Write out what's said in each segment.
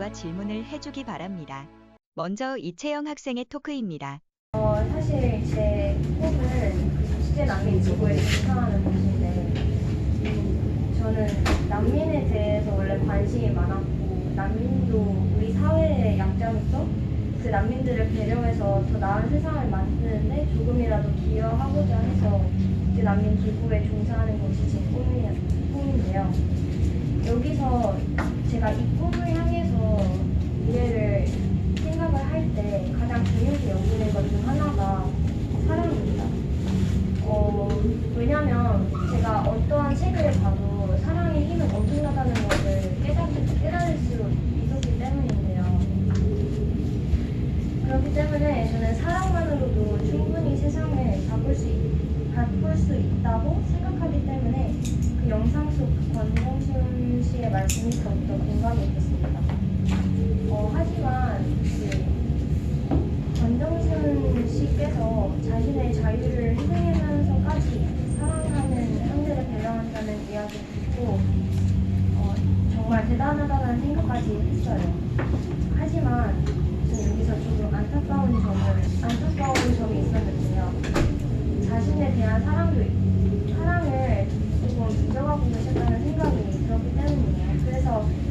말과 질문을 해주기 바랍니다. 먼저 이채영 학생의 토크입니다. 사실 제 꿈은 국제 난민 지구에 종사하는 것인데, 저는 난민에 대해서 원래 관심이 많았고, 난민도 우리 사회의 약자로서 그 난민들을 배려해서 더 나은 세상을 만드는데 조금이라도 기여하고자 해서 그 난민 기구에 종사하는 것이 제 꿈인데요. 여기서 제가 이 꿈을 향해서 미래를 생각을 할 때 가장 중요시 여기는 것 중 하나가 사랑입니다. 왜냐면 제가 어떠한 책을 봐도 사랑의 힘은 엄청나다는 것을 깨달을 수 있었기 때문인데요. 그렇기 때문에 저는 사랑만으로도 충분히 세상을 바꿀 수 있다고 생각하기 때문에 그 영상 속 권정순 씨의 말씀이 더욱더 공감이 됐습니다. 하지만 권정순 씨께서 자신의 자유를 희생하면서까지 사랑하는 상대를 배려한다는 이야기 듣고 정말 대단하다는 생각까지 했어요. 하지만 저는 여기서 조금 안타까운 점이 있었는데요. 자신에 대한 사랑을 조금 잊어가고 계셨다는 생각이 들었기 때문이에요. 그래서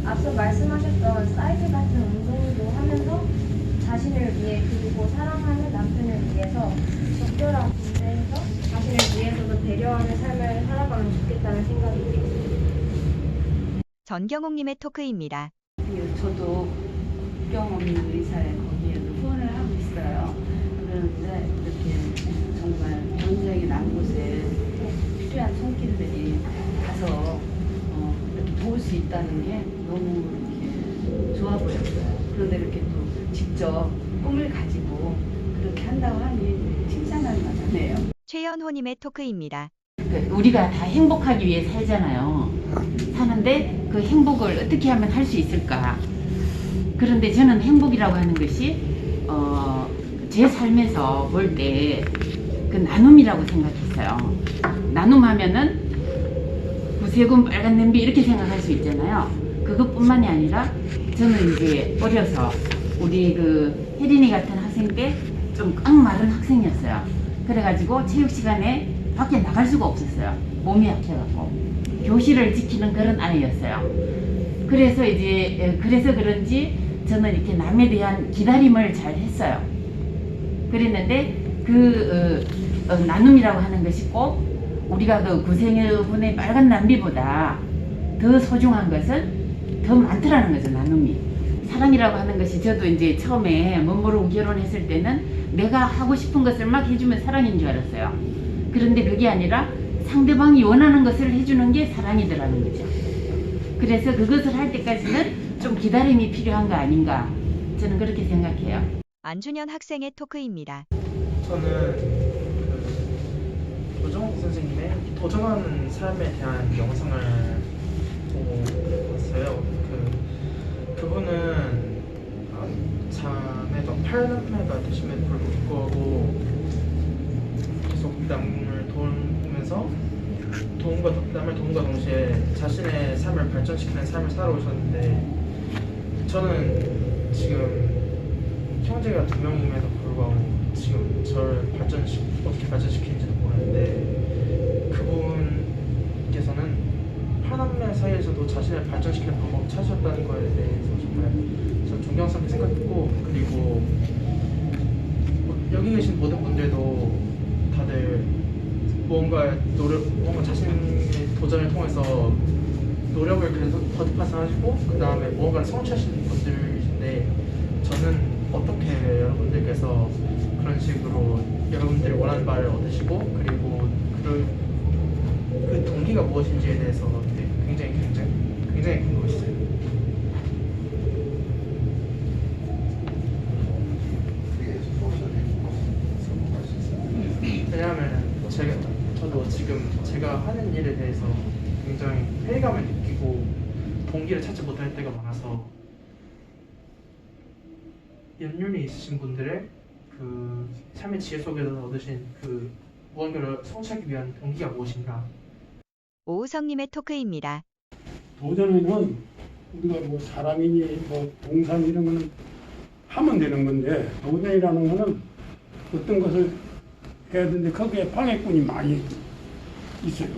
앞서 말씀하셨던 사이드 같은 운동도 하면서 자신을 위해 그리고 사랑하는 남편을 위해서 적절한 군대에서 자신을 위해서도 배려하는 삶을 살아가면 좋겠다는 생각이 들었습니다. 전경옥님의 토크입니다. 저도 국경 없는 의사에 거기에도 후원을 하고 있어요. 그런데 이렇게 정말 전쟁이 난 곳에 꼭 필요한 손길들이 가서 이렇게 도울 수 있다는 게 너무 이렇게 좋아 보였어요. 그런데 이렇게 또 직접 꿈을 가지고 그렇게 한다고 하니 칭찬할 만하네요. 최연호님의 토크입니다. 우리가 다 행복하기 위해 살잖아요. 사는데 그 행복을 어떻게 하면 할 수 있을까? 그런데 저는 행복이라고 하는 것이 제 삶에서 볼 때 그 나눔이라고 생각했어요. 나눔하면은 구세군 빨간 냄비 이렇게 생각할 수 있잖아요. 그것뿐만이 아니라 저는 이제 어려서 우리 그 혜린이 같은 학생 때 좀 꽉 마른 학생이었어요. 그래가지고 체육 시간에 밖에 나갈 수가 없었어요. 몸이 약해갖고 교실을 지키는 그런 아이였어요. 그래서 그래서 그런지 저는 이렇게 남에 대한 기다림을 잘 했어요. 그랬는데 나눔이라고 하는 것이 꼭 우리가 그 구세군의 빨간 냄비보다 더 소중한 것은 더 많더라는 거죠. 나눔이. 사랑이라고 하는 것이 저도 이제 처음에 못 모르고 결혼했을 때는 내가 하고 싶은 것을 막 해주면 사랑인 줄 알았어요. 그런데 그게 아니라 상대방이 원하는 것을 해주는 게 사랑이더라는 거죠. 그래서 그것을 할 때까지는 좀 기다림이 필요한 거 아닌가, 저는 그렇게 생각해요. 안준현 학생의 토크입니다. 저는 조정욱 선생님의 도전하는 삶에 대한 영상을 보고 왔어요. 그분은 자매가 8남매가 되심에도 불구하고 계속 남을 도우면서 남을 도움과 동시에 자신의 삶을 발전시키는 삶을 살아오셨는데, 저는 지금 형제가 2명임에도 불구하고 지금 저를 어떻게 발전시키는지도 모르는데, 그분께서는 8남매 사이에서도 자신을 발전시키는 방법을 찾으셨다는 거에 대해서 정말 전 존경스럽게 생각했고, 그리고 여기 계신 모든 분들도 다들 뭔가 자신의 도전을 통해서 노력을 계속 거듭해서 하시고 그 다음에 무언가를 성취하시는 분들이신데, 저는 어떻게 여러분들께서 그런 식으로 여러분들이 원하는 바를 얻으시고 그리고 그 동기가 무엇인지에 대해서 굉장히 궁금했어요. 왜냐하면 저도 지금 제가 하는 일에 대해서 굉장히 회의감을 느끼고 동기를 찾지 못할 때가 많아서, 연륜이 있으신 분들의 그 삶의 지혜 속에서 얻으신 그 무언가를 성취하기 위한 동기가 무엇인가. 오우성님의 토크입니다. 도전은 우리가 뭐 사람이니 뭐 동산 이런 거는 하면 되는 건데 도전이라는 거는 어떤 것을 해야 되는데 거기에 방해꾼이 많이 있어요.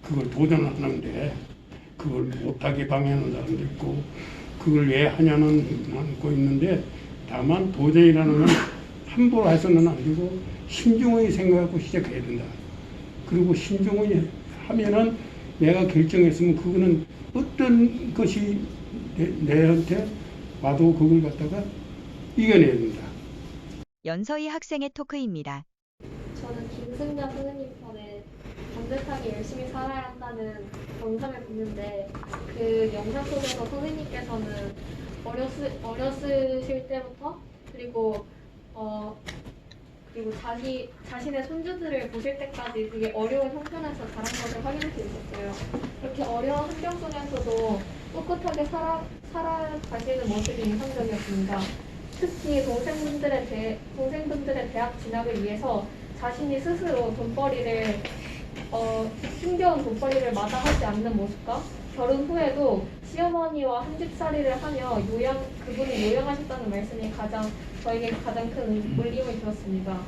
그걸 도전하는데 그걸 못하게 방해하는 사람도 있고 그걸 왜 하냐는 않고 있는데 다만 도전이라는 건 함부로 해서는 안 되고 신중하게 생각하고 시작해야 된다. 그리고 신중하게 하면은 내가 결정했으면 그거는 어떤 것이 내한테 와도 그걸 갖다가 이겨내야 된다. 연서희 학생의 토크입니다. 저는 김승년 선생님 편에 반듯하게 열심히 살아야 한다는 영상을 보는데 그 영상 속에서 선생님께서는 어렸을 때부터 그리고 자신의 손주들을 보실 때까지 되게 어려운 형편에서 자란 것을 확인할 수 있었어요. 그렇게 어려운 환경 속에서도 꿋꿋하게 살아가시는 모습이 인상적이었습니다. 특히 동생분들의 대학 진학을 위해서 자신이 스스로 힘겨운 돈벌이를 마다하지 않는 모습과 결혼 후에도 시어머니와 한집살이를 하며 그분이 요양하셨다는 말씀이 저에게 가장 큰 울림을 주었습니다.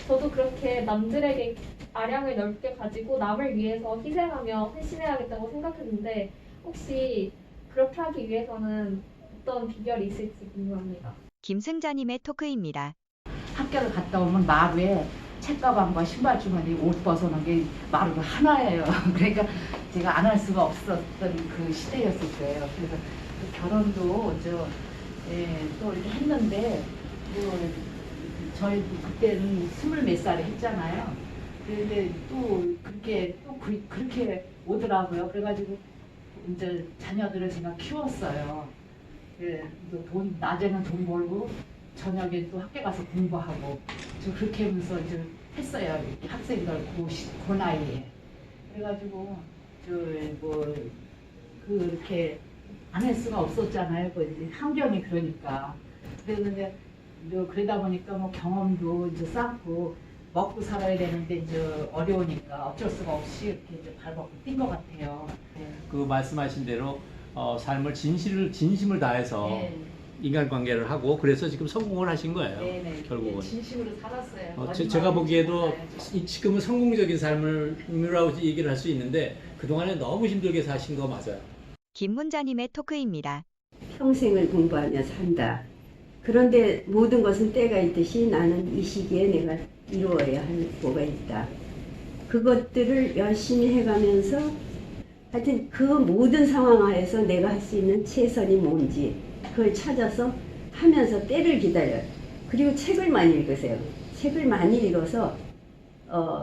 저도 그렇게 남들에게 아량을 넓게 가지고 남을 위해서 희생하며 헌신해야겠다고 생각했는데 혹시 그렇게 하기 위해서는 어떤 비결이 있을지 궁금합니다. 김승자님의 토크입니다. 학교를 갔다 오면 마루에 책가방과 신발 주머니 옷 벗어놓은 게 마루가 하나예요. 그러니까 제가 안 할 수가 없었던 그 시대였을 거예요. 그래서 그 결혼도 또 이렇게 했는데 저희 그때는 20몇 살에 했잖아요. 그런데 또 그렇게 오더라고요. 그래가지고 이제 자녀들을 제가 키웠어요. 낮에는 돈 벌고 저녁에 또 학교 가서 공부하고 저 그렇게 하면서 이제 했어요. 학생들 그 나이에. 그래가지고 그렇게 안 할 수가 없었잖아요. 환경이 그러니까. 그랬는데 그러다 보니까 뭐 경험도 이제 쌓고 먹고 살아야 되는데 이제 어려우니까 어쩔 수가 없이 이렇게 이제 발벗고 뛴 것 같아요. 네. 그 말씀하신 대로 삶을 진심을 다해서 네. 인간관계를 하고 그래서 지금 성공을 하신 거예요. 네네. 결국은. 진심으로 살았어요. 제가 보기에도 지금은 성공적인 삶이라고 얘기를 할 수 있는데 그동안에 너무 힘들게 사신 거 맞아요. 김문자님의 토크입니다. 평생을 공부하며 산다. 그런데 모든 것은 때가 있듯이 나는 이 시기에 내가 이루어야 할 뭐가 있다. 그것들을 열심히 해가면서 하여튼 그 모든 상황 하에서 내가 할 수 있는 최선이 뭔지 그걸 찾아서 하면서 때를 기다려요. 그리고 책을 많이 읽으세요. 책을 많이 읽어서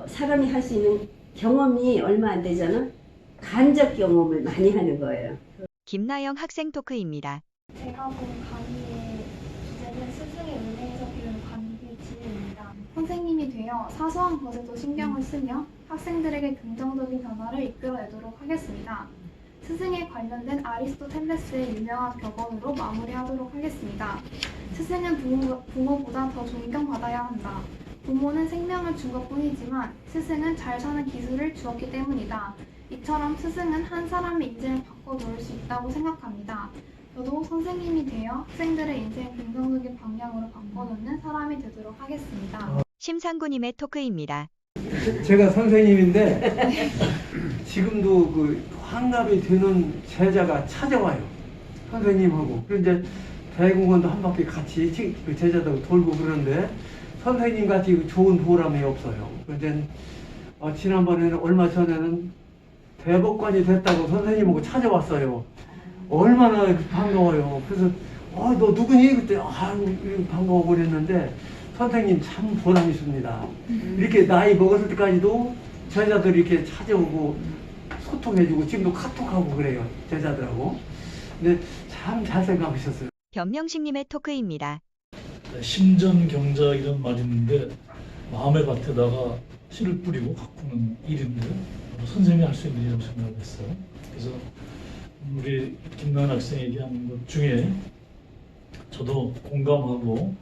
사람이 할 수 있는 경험이 얼마 안 되잖아. 간접 경험을 많이 하는 거예요. 김나영 학생 토크입니다. 제가 본 강의의 주제는 스승의 은혜에서 배운 관계지입니다. 선생님이 되어 사소한 것에도 신경을 쓰며 학생들에게 긍정적인 변화를 이끌어내도록 하겠습니다. 스승에 관련된 아리스토텔레스의 유명한 격언으로 마무리하도록 하겠습니다. 스승은 부모보다 더 존경받아야 한다. 부모는 생명을 준 것뿐이지만 스승은 잘 사는 기술을 주었기 때문이다. 이처럼 스승은 한 사람의 인생을 바꿔놓을 수 있다고 생각합니다. 저도 선생님이 되어 학생들의 인생을 긍정적인 방향으로 바꿔놓는 사람이 되도록 하겠습니다. 심상구님의 토크입니다. 제가 선생님인데 지금도 그 환갑이 되는 제자가 찾아와요. 선생님하고. 그런데 대공원도 한 바퀴 같이 그 제자들하고 돌고 그러는데 선생님 같이 좋은 보람이 없어요. 그런데 지난번에는 얼마 전에는 대법관이 됐다고 선생님하고 찾아왔어요. 얼마나 반가워요. 그래서 너 누구니? 그때 반가워 그랬는데 선생님 참 보람 있습니다. 이렇게 나이 먹었을 때까지도 제자들이 이렇게 찾아오고 소통해주고 지금도 카톡하고 그래요. 제자들하고. 근데 참 잘 생각하셨어요. 변명식님의 토크입니다. 심전경자 이런 말이 있는데 마음의 밭에다가 씨를 뿌리고 가꾸는 일인데 선생님이 할 수 있는 일이라고 생각을 했어요. 그래서 우리 김나연 학생이 얘기하는 것 중에 저도 공감하고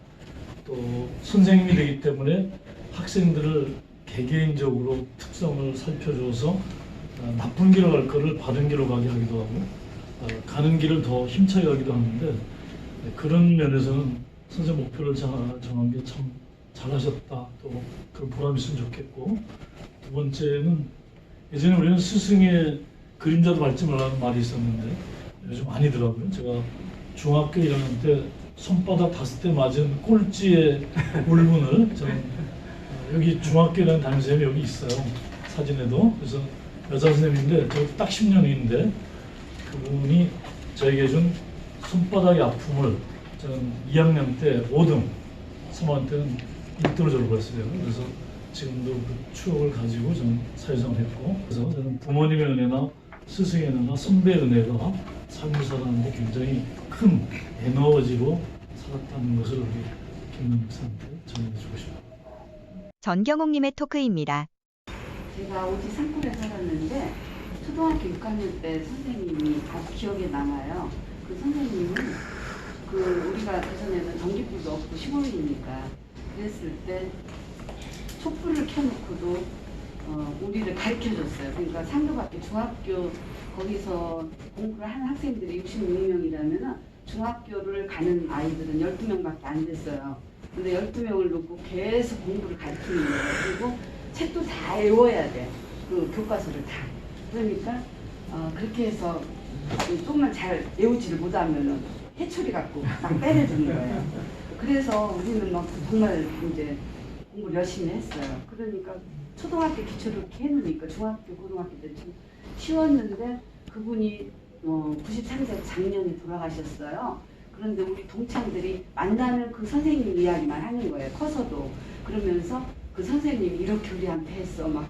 또 선생님이 되기 때문에 학생들을 개개인적으로 특성을 살펴줘서 나쁜 길로 갈 거를 바른 길로 가게 하기도 하고 가는 길을 더 힘차게 가기도 하는데 그런 면에서는 선생 목표를 정한 게 참 잘하셨다. 또 그런 보람이 있으면 좋겠고 두 번째는 예전에 우리는 스승의 그림자도 밟지 말라는 말이 있었는데 요즘 아니더라고요. 제가 중학교 1학년 때 손바닥 5대 맞은 꼴찌의 울분을 저는 여기 중학교 1학년 담임 선생님이 여기 있어요. 사진에도. 그래서 여자 선생님인데 저 딱 10년인데 그분이 저에게 준 손바닥의 아픔을 저는 2학년 때 5등, 3학년 때는 1등으로 졸업을 했어요. 그래서 지금도 그 추억을 가지고 저는 사회생활을 했고, 그래서 저는 부모님의 은혜나 스승의 은혜나 선배의 은혜가 삶을 살아가는데 굉장히 큰 에너지로 살았다는 것을 우리 김남 목사한테 전해주고 싶어요. 전경옥님의 토크입니다. 제가 오지 산골에 살았는데 초등학교 6학년 때 선생님이 아주 기억에 남아요. 그 선생님은 우리가 그전에는 전기불도 없고 시골이니까 그랬을 때 촛불을 켜놓고도 우리를 가르쳐줬어요. 그러니까 상도밖에 중학교 거기서 공부를 하는 학생들이 66명이라면 중학교를 가는 아이들은 12명밖에 안 됐어요. 근데 12명을 놓고 계속 공부를 가르치는 거예요. 그리고 책도 다 외워야 돼. 그 교과서를 다. 그러니까 그렇게 해서 조금만 잘 외우지를 못하면은 해초리 갖고 막 때려주는 거예요. 그래서 우리는 막 정말 이제 공부를 열심히 했어요. 그러니까 초등학교 기초를 이렇게 해놓으니까 중학교, 고등학교 때 좀 쉬웠는데 그분이 93세 작년에 돌아가셨어요. 그런데 우리 동창들이 만나면 그 선생님 이야기만 하는 거예요. 커서도. 그러면서 그 선생님이 이렇게 우리한테 했어. 막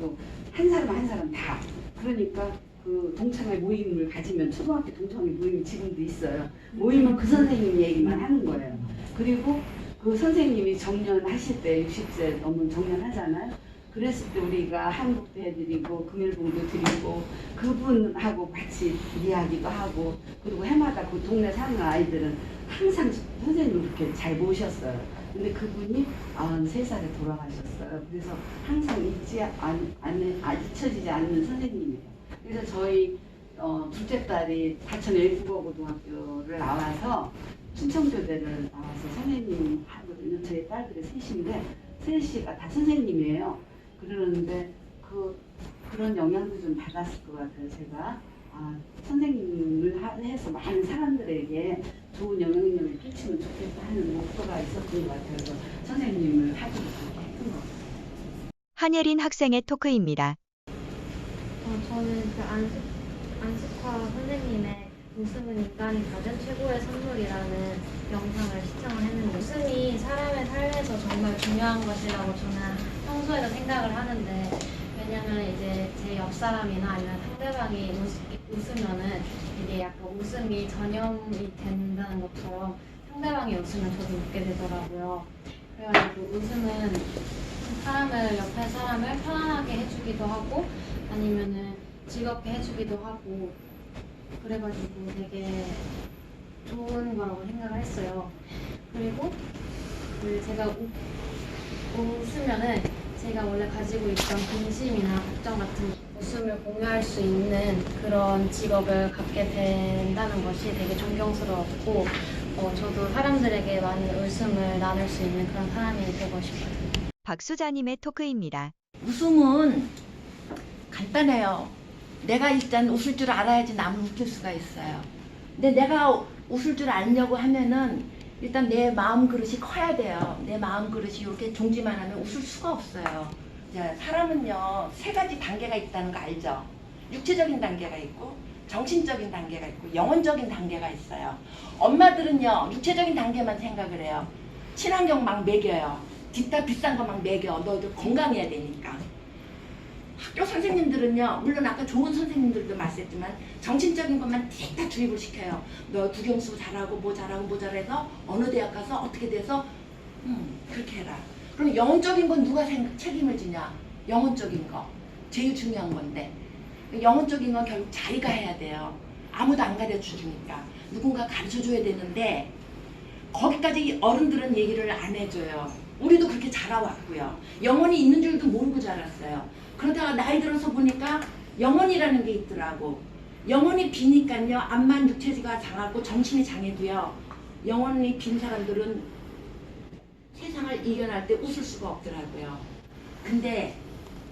한 사람 한 사람 다. 그러니까 그 동창회 모임을 가지면 초등학교 동창회 모임이 지금도 있어요. 모임은 그 선생님 얘기만 하는 거예요. 그리고 그 선생님이 정년하실 때 60세 넘은 정년하잖아요. 그랬을 때 우리가 한국도 해드리고 금일봉도 드리고 그분하고 같이 이야기도 하고 그리고 해마다 그 동네 사는 아이들은 항상 선생님을 그렇게 잘 모셨어요. 근데 그분이 93살에 돌아가셨어요. 그래서 항상 잊혀지지 않는 선생님이에요. 그래서 저희 둘째 딸이 하천 일국어고등학교를 나와서 충청교대를 나와서 선생님 하거든요. 저희 딸들이 셋인데 셋이가 다 선생님이에요. 그러는데 그런 영향도 좀 받았을 것 같아요. 제가 선생님을 해서 많은 사람들에게 좋은 영향력을 끼치면 좋겠다 하는 목표가 있었던 것 같아요. 그래서 선생님을 하기로 했던 것 같아요. 한예린 학생의 토크입니다. 저는 그 안식화 선생님의 웃음은 인간이 가진 최고의 선물이라는 영상을 시청을 했는데 웃음이 사람의 삶에서 정말 중요한 것이라고 저는 평소에도 생각을 하는데 왜냐면 이제 제 옆 사람이나 아니면 상대방이 웃으면은 이게 약간 웃음이 전염이 된다는 것처럼 상대방이 웃으면 저도 웃게 되더라고요. 그래가지고 웃음은 옆에 사람을 편안하게 해주기도 하고 아니면은 즐겁게 해주기도 하고 그래가지고 되게 좋은 거라고 생각을 했어요. 그리고 제가 웃으면은 제가 원래 가지고 있던 근심이나 걱정 같은 웃음을 공유할 수 있는 그런 직업을 갖게 된다는 것이 되게 존경스러웠고 저도 사람들에게 많이 웃음을 나눌 수 있는 그런 사람이 되고 싶어요. 박수자님의 토크입니다. 웃음은 간단해요. 내가 일단 웃을 줄 알아야지 남을 웃길 수가 있어요. 근데 내가 웃을 줄 알려고 하면은 일단 내 마음 그릇이 커야 돼요. 내 마음 그릇이 이렇게 종지만 하면 웃을 수가 없어요. 사람은요 3가지 단계가 있다는 거 알죠? 육체적인 단계가 있고 정신적인 단계가 있고 영혼적인 단계가 있어요. 엄마들은요 육체적인 단계만 생각을 해요. 친환경 막 먹여요. 뒷다 비싼 거 막 먹여. 너도 건강해야 되니까. 학교 선생님들은요 물론 아까 좋은 선생님들도 말씀했지만 정신적인 것만 틱딱 주입을 시켜요. 너 국영수 잘하고 뭐 잘해서 어느 대학 가서 어떻게 돼서 그렇게 해라. 그럼 영혼적인 건 누가 책임을 지냐? 영혼적인 거 제일 중요한 건데 영혼적인 건 결국 자기가 해야 돼요. 아무도 안 가르쳐주니까 누군가 가르쳐줘야 되는데 거기까지 어른들은 얘기를 안 해줘요. 우리도 그렇게 자라왔고요. 영혼이 있는 줄도 모르고 자랐어요. 그러다가 나이 들어서 보니까 영혼이라는 게 있더라고. 영혼이 비니까요. 암만 육체가 장하고 정신이 장해도요. 영혼이 빈 사람들은 세상을 이겨낼 때 웃을 수가 없더라고요. 근데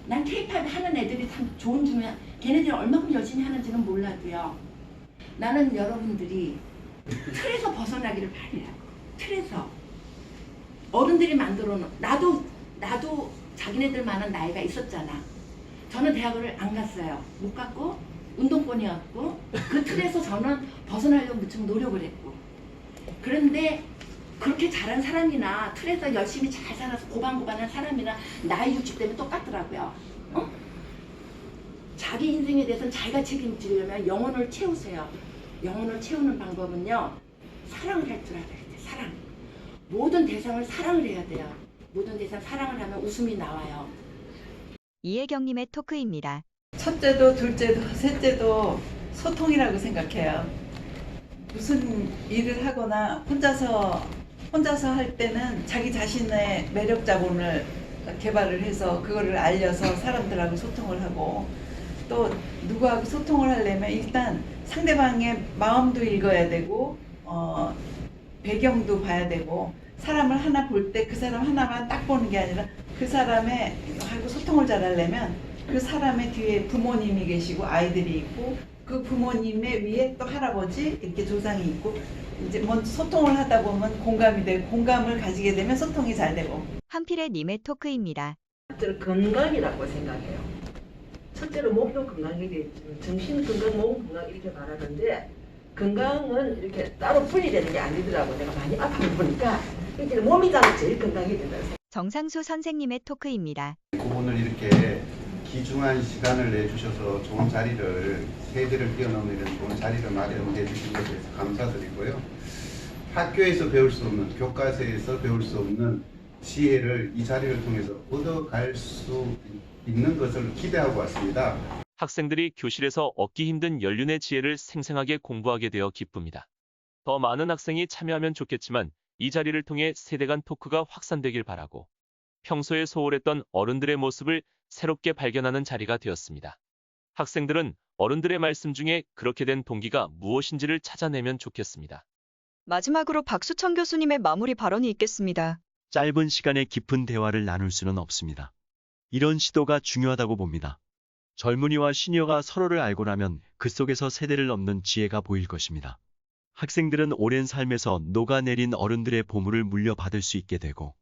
난 K-POP 하는 애들이 참 좋은 중에 걔네들이 얼마큼 열심히 하는지는 몰라도요. 나는 여러분들이 틀에서 벗어나기를 바래요. 틀에서. 어른들이 만들어 놓은 나도 자기네들만한 나이가 있었잖아. 저는 대학을 안 갔어요. 못 갔고 운동권이었고 그 틀에서 저는 벗어나려고 무척 노력을 했고 그런데 그렇게 잘한 사람이나 틀에서 열심히 잘 살아서 고반고반한 사람이나 나이 60대면 똑같더라고요. 어? 자기 인생에 대해서는 자기가 책임지려면 영혼을 채우세요. 영혼을 채우는 방법은요. 사랑을 할 줄 알아야 돼. 사랑. 모든 대상을 사랑을 해야 돼요. 모든 대상 사랑을 하면 웃음이 나와요. 이혜경님의 토크입니다. 첫째도 둘째도 셋째도 소통이라고 생각해요. 무슨 일을 하거나 혼자서 할 때는 자기 자신의 매력 자본을 개발을 해서 그거를 알려서 사람들하고 소통을 하고 또 누구하고 소통을 하려면 일단 상대방의 마음도 읽어야 되고 배경도 봐야 되고 사람을 하나 볼 때 그 사람 하나만 딱 보는 게 아니라 그 사람의 하고 소통을 잘 하려면 그 사람의 뒤에 부모님이 계시고 아이들이 있고 그 부모님의 위에 또 할아버지 이렇게 조상이 있고 이제 먼저 소통을 하다 보면 공감이 되고 공감을 가지게 되면 소통이 잘 되고. 한필의 토크입니다. 저는 건강이라고 생각해요. 첫째로 몸도 건강이겠지만 정신 건강, 몸 건강 이렇게 말하는데 건강은 이렇게 따로 분리되는 게 아니더라고. 내가 많이 아프다 보니까 이제 몸이 제일 건강이 된다. 정상수 선생님의 토크입니다. 그분을 이렇게 귀중한 시간을 내주셔서 좋은 자리를 세대를 뛰어넘는 이런 좋은 자리를 마련해 주신 것에 대해서 감사드리고요. 학교에서 배울 수 없는 교과서에서 배울 수 없는 지혜를 이 자리를 통해서 얻어갈 수 있는 것을 기대하고 왔습니다. 학생들이 교실에서 얻기 힘든 연륜의 지혜를 생생하게 공부하게 되어 기쁩니다. 더 많은 학생이 참여하면 좋겠지만 이 자리를 통해 세대 간 토크가 확산되길 바라고 평소에 소홀했던 어른들의 모습을 새롭게 발견하는 자리가 되었습니다. 학생들은 어른들의 말씀 중에 그렇게 된 동기가 무엇인지를 찾아내면 좋겠습니다. 마지막으로 박수천 교수님의 마무리 발언이 있겠습니다. 짧은 시간에 깊은 대화를 나눌 수는 없습니다. 이런 시도가 중요하다고 봅니다. 젊은이와 시니어가 서로를 알고 나면 그 속에서 세대를 넘는 지혜가 보일 것입니다. 학생들은 오랜 삶에서 녹아내린 어른들의 보물을 물려받을 수 있게 되고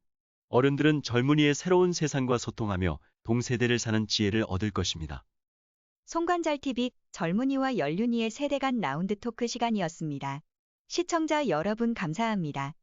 어른들은 젊은이의 새로운 세상과 소통하며 동세대를 사는 지혜를 얻을 것입니다. 송관잘TV 젊은이와 연륜이의 세대 간 라운드 토크 시간이었습니다. 시청자 여러분 감사합니다.